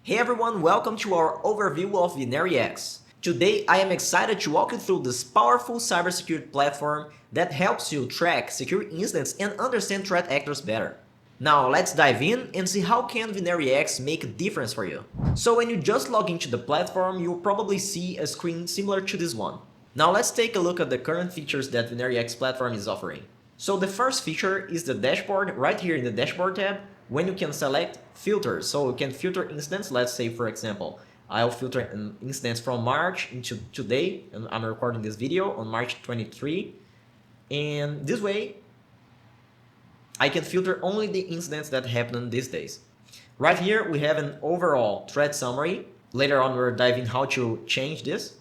Hey everyone, welcome to our overview of VenariX. Today I am excited to walk you through this powerful cybersecurity platform that helps you track secure incidents and understand threat actors better. Now let's dive in and see how can VenariX make a difference for you. So when you just log into the platform, you'll probably see a screen similar to this one. Now let's take a look at the current features that VenariX platform is offering. So the first feature is the dashboard. Right here in the dashboard tab, when you can select filters. So you can filter incidents. Let's say, for example, I'll filter an instance from March into today, and I'm recording this video on March 23. And this way, I can filter only the incidents that happen these days. Right here, we have an overall threat summary. Later on, we'll dive in how to change this.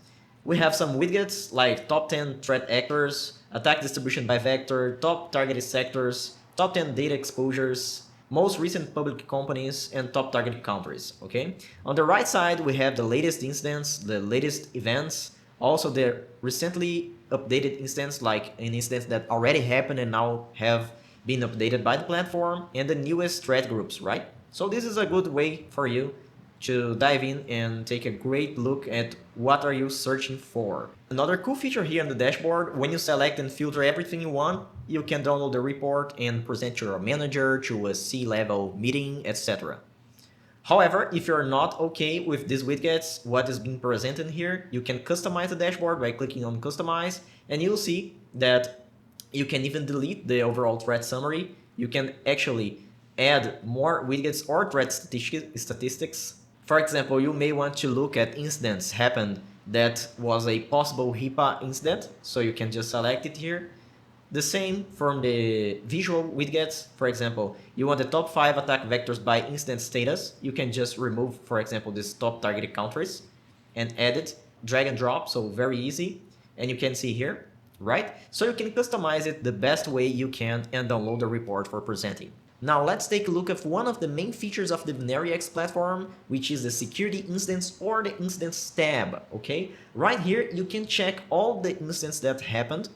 We have some widgets like top 10 threat actors, attack distribution by vector, top targeted sectors, top 10 data exposures, most recent public companies, and top targeted countries, okay? On the right side, we have the latest incidents, the latest events, also the recently updated incidents, like an incident that already happened and now have been updated by the platform, and the newest threat groups, right? So this is a good way for you to dive in and take a great look at what are you searching for. Another cool feature here on the dashboard, when you select and filter everything you want, you can download the report and present to your manager, to a C-level meeting, etc. However, if you're not okay with these widgets, what is being presented here, you can customize the dashboard by clicking on Customize, and you'll see that you can even delete the overall threat summary. You can actually add more widgets or threat statistics. For example, you may want to look at incidents happened that was a possible HIPAA incident, so you can just select it here. The same from the visual widgets. For example, you want the top 5 attack vectors by incident status. You can just remove, for example, these top targeted countries and add it, drag and drop, so very easy. And you can see here, right? So you can customize it the best way you can and download the report for presenting. Now let's take a look at one of the main features of the VenariX platform, which is the security instance or the instance tab, okay? Right here, you can check all the incidents that happened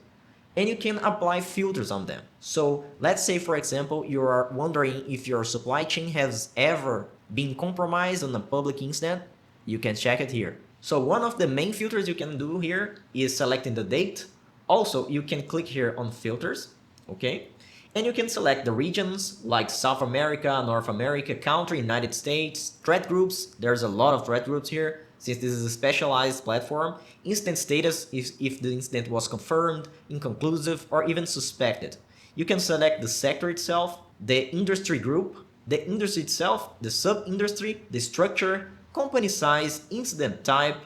and you can apply filters on them. So let's say, for example, you are wondering if your supply chain has ever been compromised on a public incident, you can check it here. So one of the main filters you can do here is selecting the date. Also, you can click here on filters, okay? And you can select the regions like South America, North America, country, United States, threat groups. There's a lot of threat groups here since this is a specialized platform. Incident status if the incident was confirmed, inconclusive, or even suspected. You can select the sector itself, the industry group, the industry itself, the sub-industry, the structure, company size, incident type,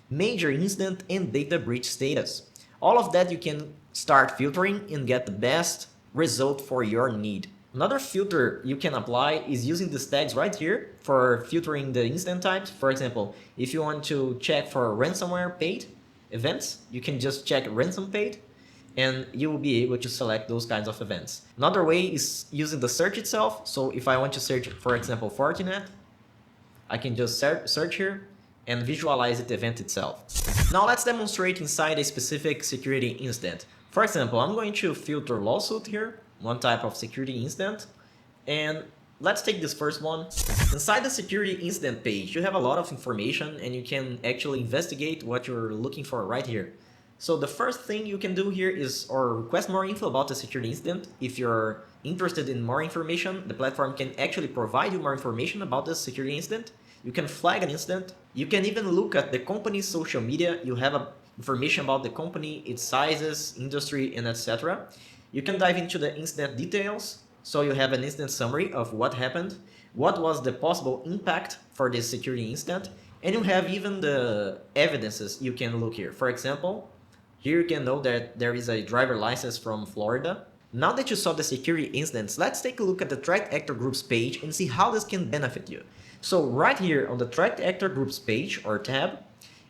major incident, and data breach status. All of that you can start filtering and get the best result for your need. Another filter you can apply is using these tags right here for filtering the incident types. For example, if you want to check for ransomware paid events, you can just check ransom paid and you will be able to select those kinds of events. Another way is using the search itself. So if I want to search, for example, Fortinet, I can just search here and visualize the event itself. Now let's demonstrate inside a specific security incident. For example, I'm going to filter lawsuit here, one type of security incident, and let's take this first one. Inside the security incident page, you have a lot of information and you can actually investigate what you're looking for right here. So the first thing you can do here is or request more info about the security incident. If you're interested in more information, the platform can actually provide you more information about the security incident. You can flag an incident. You can even look at the company's social media. You have information about the company, its sizes, industry, and etc. You can dive into the incident details. So you have an incident summary of what happened, what was the possible impact for this security incident, and you have even the evidences you can look here. For example, here you can know that there is a driver license from Florida. Now that you saw the security incidents, let's take a look at the threat actor groups page and see how this can benefit you. So right here on the threat actor groups page or tab,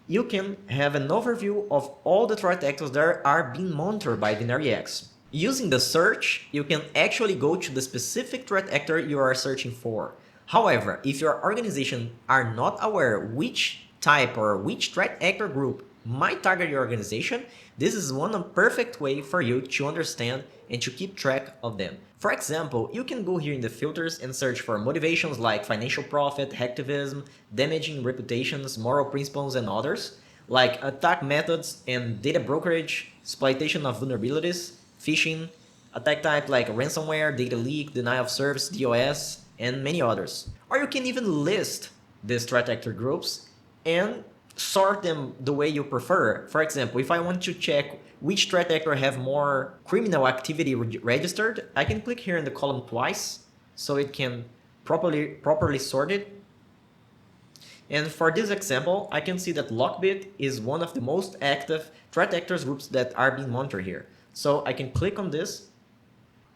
you can have an overview of all the threat actors that are being monitored by VenariX. Using the search, you can actually go to the specific threat actor you are searching for. However, if your organization are not aware which type or which threat actor group might target your organization, this is one perfect way for you to understand and to keep track of them. For example, you can go here in the filters and search for motivations like financial profit, hacktivism, damaging reputations, moral principles, and others, like attack methods and data brokerage, exploitation of vulnerabilities, phishing, attack type like ransomware, data leak, denial of service, DOS, and many others. Or you can even list these threat actor groups and sort them the way you prefer. For example, if I want to check which threat actor have more criminal activity registered, I can click here in the column twice so it can properly sort it. And for this example, I can see that Lockbit is one of the most active threat actors groups that are being monitored here. So I can click on this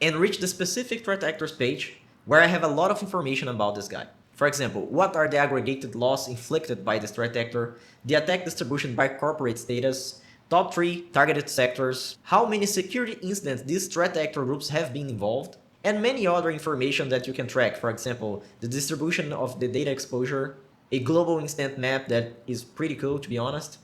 and reach the specific threat actors page where I have a lot of information about this guy. For example, what are the aggregated loss inflicted by this threat actor, the attack distribution by corporate status, top 3 targeted sectors, how many security incidents these threat actor groups have been involved, and many other information that you can track. For example, the distribution of the data exposure, a global incident map that is pretty cool, to be honest,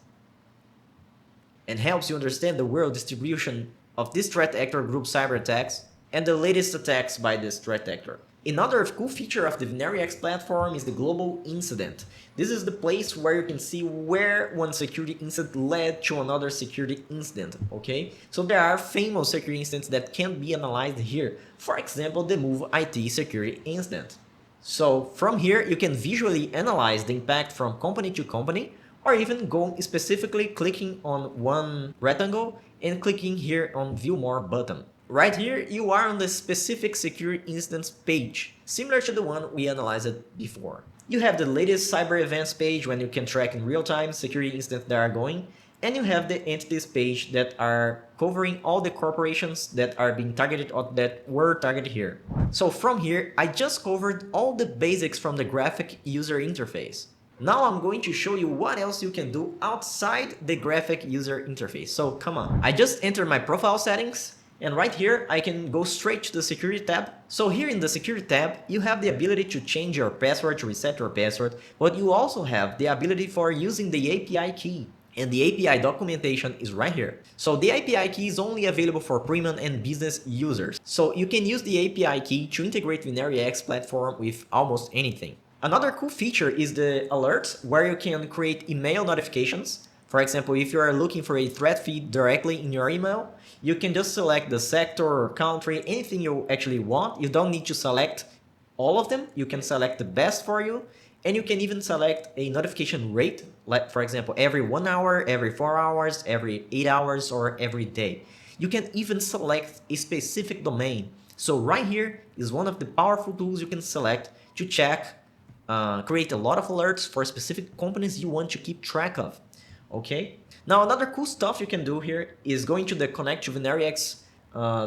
and helps you understand the world distribution of this threat actor group cyber attacks and the latest attacks by this threat actor. Another cool feature of the VenariX platform is the global incident. This is the place where you can see where one security incident led to another security incident, okay? So there are famous security incidents that can be analyzed here. For example, the Move IT security incident. So from here, you can visually analyze the impact from company to company, or even go specifically clicking on one rectangle and clicking here on View More button. Right here, you are on the specific security incidents page, similar to the one we analyzed before. You have the latest cyber events page when you can track in real time security incidents that are going, and you have the entities page that are covering all the corporations that are being targeted or that were targeted here. So from here, I just covered all the basics from the graphic user interface. Now I'm going to show you what else you can do outside the graphic user interface. So come on. I just entered my profile settings, and right here I can go straight to the security tab. So here in the security tab, you have the ability to change your password, to reset your password, but you also have the ability for using the API key. And the API documentation is right here. So the API key is only available for premium and business users. So you can use the API key to integrate VenariX platform with almost anything. Another cool feature is the alerts, where you can create email notifications. For example, if you are looking for a threat feed directly in your email, you can just select the sector or country, anything you actually want. You don't need to select all of them. You can select the best for you. And you can even select a notification rate, like for example, every 1 hour, every 4 hours, every 8 hours, or every day. You can even select a specific domain. So right here is one of the powerful tools you can select to check, create a lot of alerts for specific companies you want to keep track of. Okay. Now another cool stuff you can do here is going to the Connect to VenariX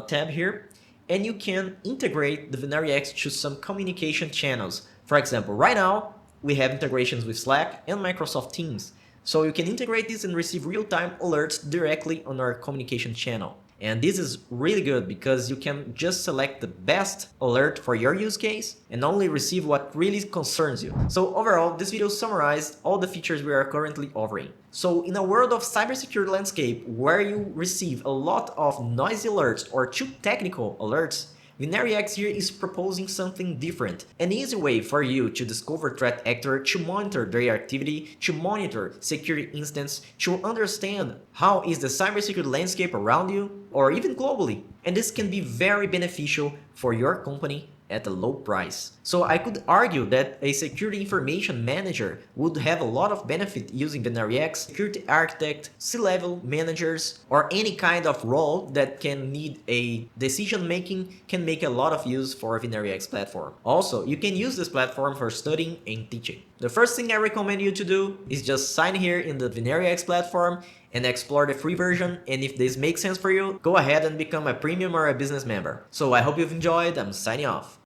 tab here, and you can integrate the VenariX to some communication channels. For example, right now we have integrations with Slack and Microsoft Teams. So you can integrate this and receive real-time alerts directly on our communication channel. And this is really good because you can just select the best alert for your use case and only receive what really concerns you. So overall, this video summarized all the features we are currently offering. So in a world of cybersecurity landscape where you receive a lot of noisy alerts or too technical alerts, VenariX here is proposing something different, an easy way for you to discover threat actor, to monitor their activity, to monitor security incidents, to understand how is the cybersecurity landscape around you, or even globally. And this can be very beneficial for your company at a low price. So I could argue that a security information manager would have a lot of benefit using VenariX, security architect, C-level managers, or any kind of role that can need a decision making can make a lot of use for a VenariX platform. Also, you can use this platform for studying and teaching. The first thing I recommend you to do is just sign here in the VenariX platform and explore the free version, and if this makes sense for you, go ahead and become a premium or a business member. So I hope you've enjoyed. I'm signing off.